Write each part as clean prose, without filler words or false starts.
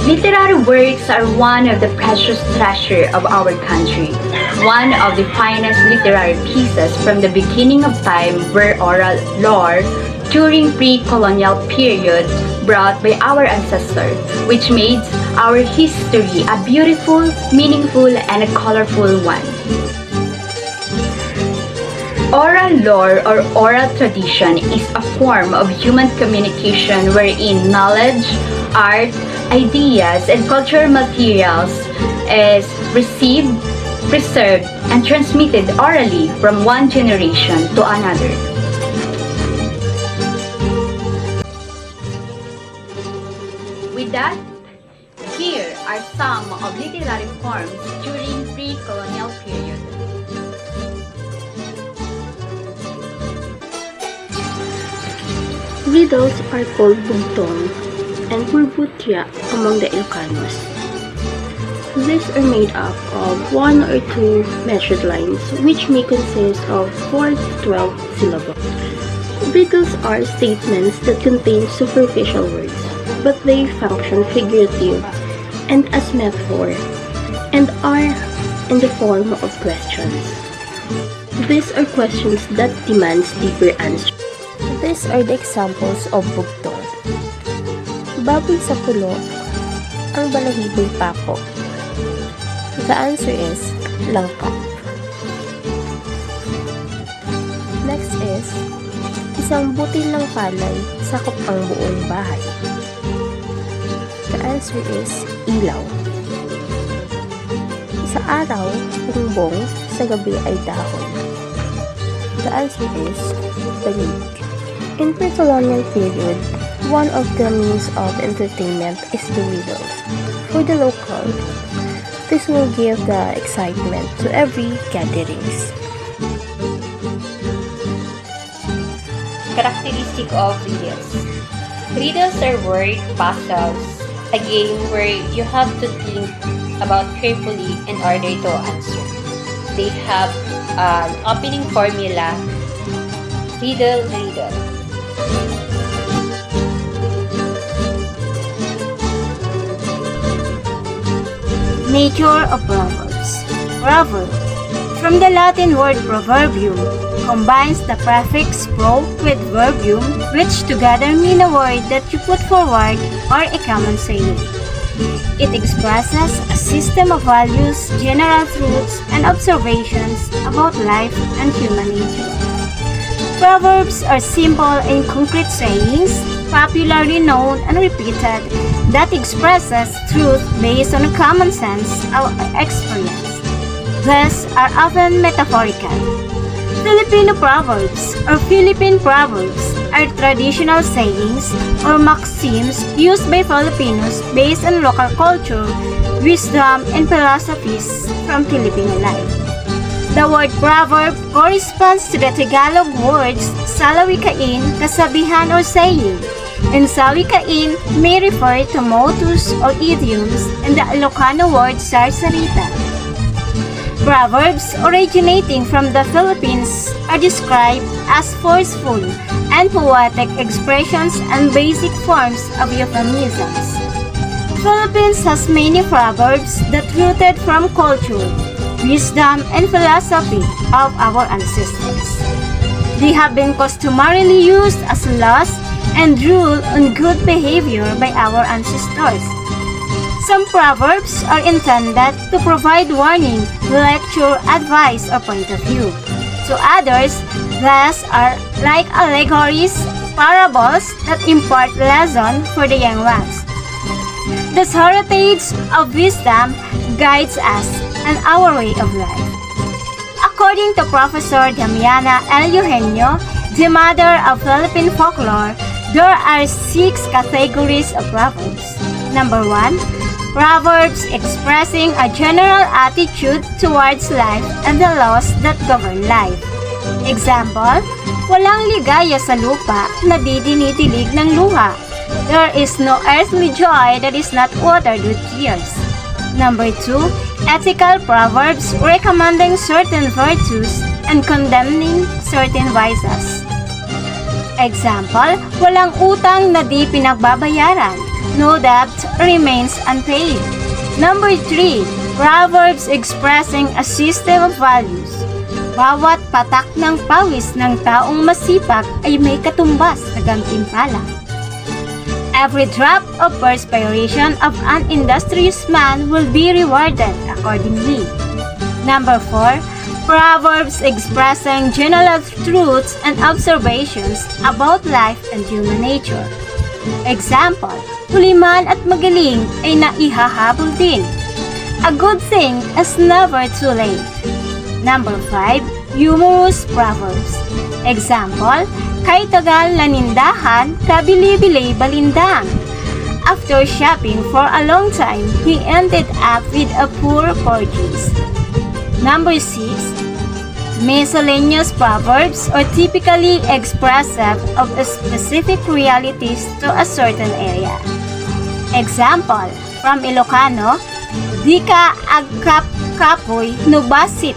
Literary works are one of the precious treasure of our country. One of the finest literary pieces from the beginning of time were oral lore during pre-colonial period brought by our ancestors, which made our history a beautiful, meaningful, and a colorful one. Oral lore or oral tradition is a form of human communication wherein knowledge, art, ideas, and cultural materials is received, preserved, and transmitted orally from one generation to another. With that, here are some of literary forms during pre-colonial period. Riddles are called bugtong and purputya among the Ilocanos. These are made up of 1 or 2 measured lines which may consist of 4 to 12 syllables. Riddles are statements that contain superficial words, but they function figurative and as metaphor and are in the form of questions. These are questions that demands deeper answers. These are the examples of bugtong. Baboy sa pulo, ang balahibo'y pako. The answer is langka. Next is, isang butil ng palay sakop ang buong bahay. The answer is ilaw. Sa araw, bumbong, sa gabi ay dahon. The answer is banig. In pre-colonial period, one of the means of entertainment is the riddles. For the local, this will give the excitement to every gatherings. Characteristic of riddles. Riddles are word puzzles, a game where you have to think about carefully in order to answer. They have an opening formula, riddle, riddle. Nature of proverbs. Proverb, from the Latin word proverbium, combines the prefix pro with verbium, which together mean a word that you put forward or a common saying. It expresses a system of values, general truths, and observations about life and human nature. Proverbs are simple and concrete sayings, popularly known and repeated, that expresses truth based on common sense or experience. These are often metaphorical. Filipino proverbs or Philippine proverbs are traditional sayings or maxims used by Filipinos based on local culture, wisdom, and philosophies from Filipino life. The word proverb corresponds to the Tagalog words salawikain, kasabihan or saying, and sawikain may refer to mottos or idioms, and the Ilocano word sarsarita. Proverbs originating from the Philippines are described as forceful and poetic expressions and basic forms of euphemisms. Philippines has many proverbs that rooted from culture, wisdom, and philosophy of our ancestors. They have been customarily used as laws and rule on good behavior by our ancestors. Some proverbs are intended to provide warning, lecture, advice, or point of view. To others, these are like allegories, parables that impart lesson for the young ones. This heritage of wisdom guides us and our way of life. According to Professor Damiana L. Eugenio, the mother of Philippine folklore, there are 6 categories of proverbs. Number 1, proverbs expressing a general attitude towards life and the laws that govern life. Example, walang ligaya sa lupa na di dinitilig ng luha. There is no earthly joy that is not watered with tears. Number 2, ethical proverbs recommending certain virtues and condemning certain vices. Example, walang utang na di pinagbabayaran. no debt remains unpaid. Number 3, Proverbs expressing a system of values. Bawat patak ng pawis ng taong masipag ay may katumbas na gantimpala. Every drop of perspiration of an industrious man will be rewarded accordingly. Number 4, Proverbs expressing general truths and observations about life and human nature. Example, huliman at magaling ay naihahabol din. A good thing is never too late. Number 5, humorous proverbs. Example, kay tagal na nindahan, kabili-bili balindang. After shopping for a long time, he ended up with a poor purchase. Number 6, miscellaneous proverbs are typically expressive of specific realities to a certain area. Example, from Ilocano, di ka agkap-kapoy nubasit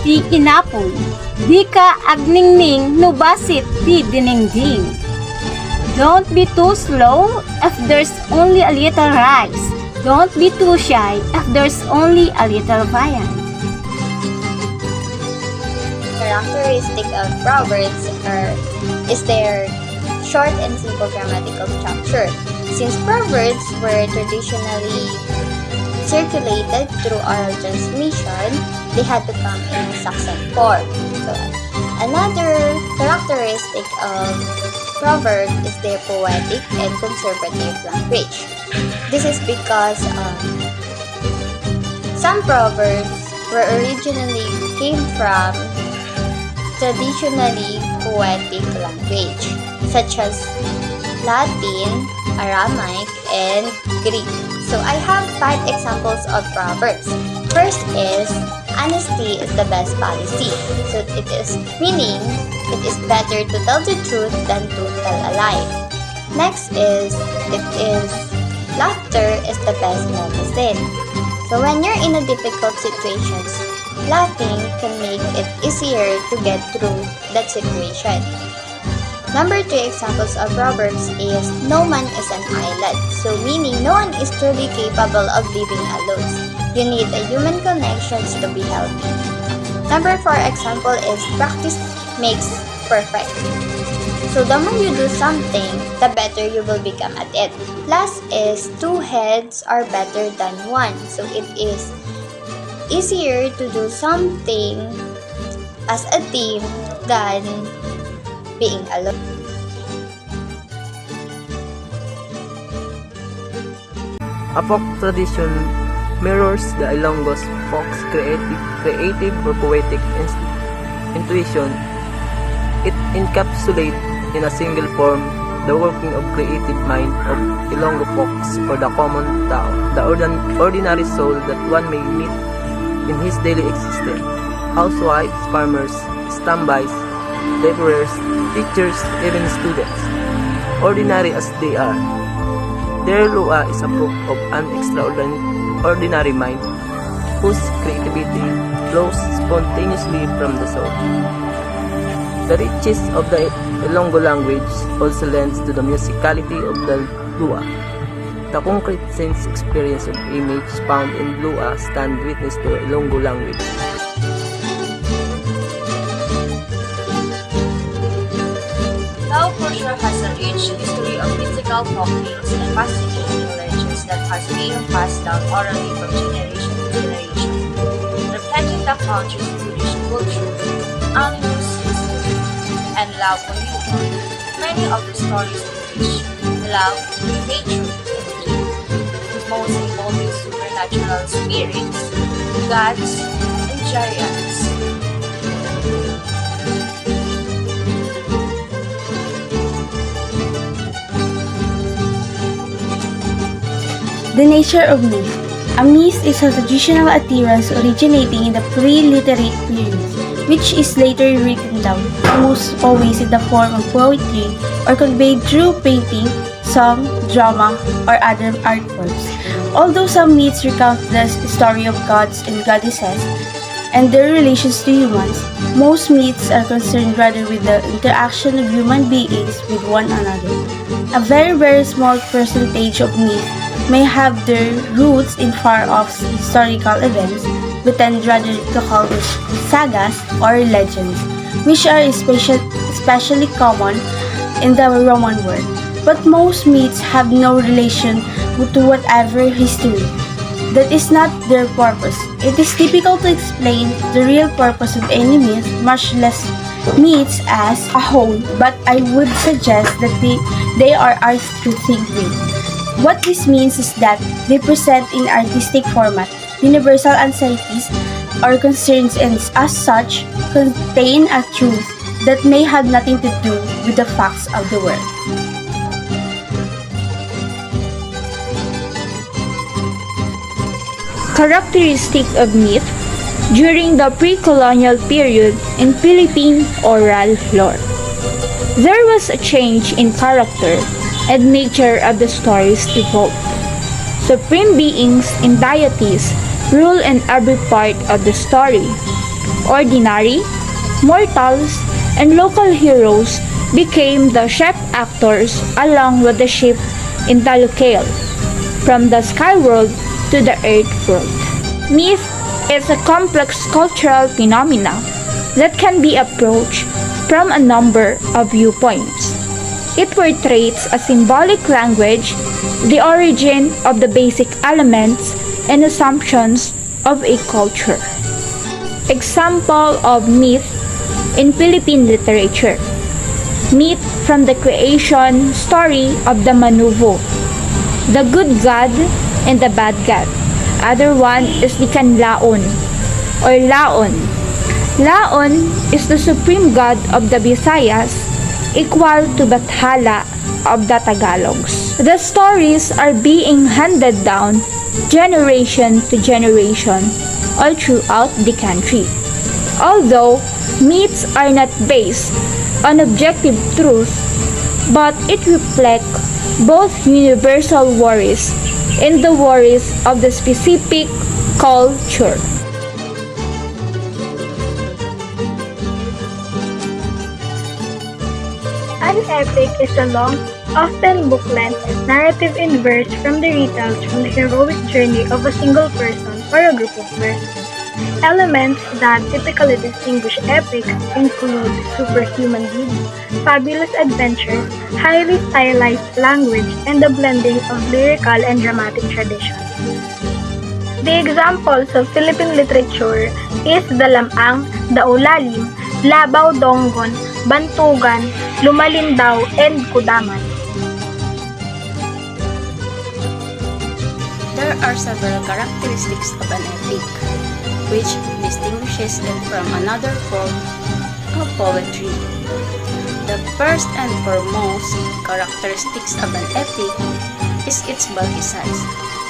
di inapoy, di ka agningning nubasit di dinengding. Don't be too slow if there's only a little rice. Don't be too shy if there's only a little viand. Characteristic of proverbs is their short and simple grammatical structure. Since proverbs were traditionally circulated through oral transmission, they had to come in a succinct form. So, another characteristic of proverb is their poetic and conservative language. This is because some proverbs were originally came from traditionally poetic language, such as Latin, Aramaic, and Greek. So I have 5 examples of proverbs. First is, honesty is the best policy. So it is meaning it is better to tell the truth than to tell a lie. Next is, laughter is the best medicine. So when you're in a difficult situations, laughing can make it easier to get through that situation. Number 3 examples of proverbs is, no man is an island. So meaning no one is truly capable of living alone. You need a human connections to be healthy. Number 4 example is, practice makes perfect. So the more you do something, the better you will become at it. Last is, 2 heads are better than 1. So it is easier to do something as a team than being alone. A folk tradition mirrors the Ilonggo's folk's creative or poetic intuition. It encapsulates in a single form the working of creative mind of Ilonggo folks or the common tao, the ordinary soul that one may meet in his daily existence. Housewives, farmers, standbys, laborers, teachers, even students, ordinary as they are. Their lua is a proof of an extraordinary mind whose creativity flows spontaneously from the soul. The richness of the Ilonggo language also lends to the musicality of the lua. The concrete sense experience of image found in lua stand witness to Ilonggo language. Lao culture has a rich history of mythical folktales and fascinating legends that has been passed down orally from generation to generation, reflecting the country's traditional culture, animals, history, and love for human. Many of the stories teach love, nature, and beauty, most involving supernatural spirits, gods, and giants. The nature of myth. A myth is a traditional utterance originating in the pre-literate period, which is later written down, almost always in the form of poetry or conveyed through painting, song, drama, or other art forms. Although some myths recount the story of gods and goddesses, and their relations to humans, most myths are concerned rather with the interaction of human beings with one another. A very small percentage of myths may have their roots in far-off historical events. We tend rather to call them sagas or legends, which are especially common in the Roman world. But most myths have no relation to whatever history. That is not their purpose. It is difficult to explain the real purpose of any myth, much less myths as a whole, but I would suggest that they are artistic way. What this means is that they present in artistic format universal anxieties or concerns and as such contain a truth that may have nothing to do with the facts of the world. Characteristic of myth during the pre-colonial period in Philippine oral lore. There was a change in character and nature of the stories evolved. Supreme beings and deities rule in every part of the story. Ordinary, mortals, and local heroes became the chief actors along with the ship in the locale, from the sky world to the earth world. Myth is a complex cultural phenomena that can be approached from a number of viewpoints. It portrays a symbolic language, the origin of the basic elements and assumptions of a culture. Example of myth in Philippine literature. Myth from the creation story of the Manuvo, the good god and the bad god. Other one is the Kanlaon or Laon. Laon is the supreme god of the Visayas, equal to Bathala of the Tagalogs. The stories are being handed down generation to generation all throughout the country. Although myths are not based on objective truth, but it reflects both universal worries and the worries of the specific culture. An epic is a long, often book-length narrative in verse from the retells from the heroic journey of a single person or a group of persons. Elements that typically distinguish epics include superhuman deeds, fabulous adventures, highly stylized language, and the blending of lyrical and dramatic traditions. The examples of Philippine literature is the Lamang, the Ulalim, Labaw Donggon, Bantugan, Lumalindaw, and Kudaman. There are several characteristics of an epic, which distinguishes it from another form of poetry. The first and foremost characteristics of an epic is its bulky size.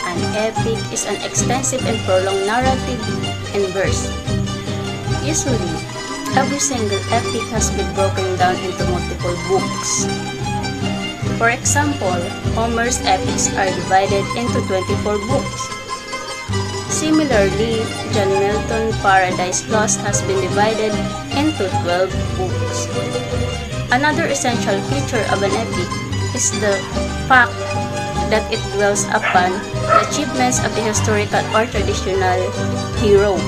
An epic is an extensive and prolonged narrative in verse. Usually, every single epic has been broken down into multiple books. For example, Homer's epics are divided into 24 books. Similarly, John Milton's Paradise Lost has been divided into 12 books. Another essential feature of an epic is the fact that it dwells upon the achievements of the historical or traditional hero,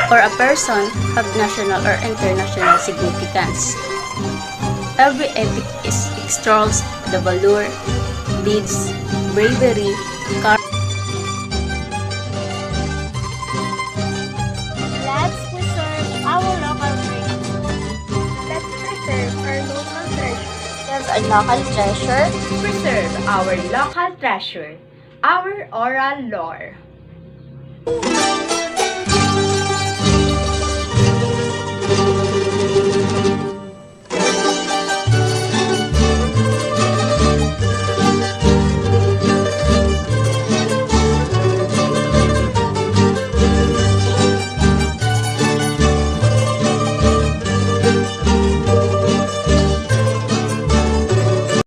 or a person of national or international significance. Every epic extols the valor, deeds, bravery, Let's preserve our local treasure. Let's preserve our local treasure. Preserve a local treasure. Preserve our local treasure, our oral lore.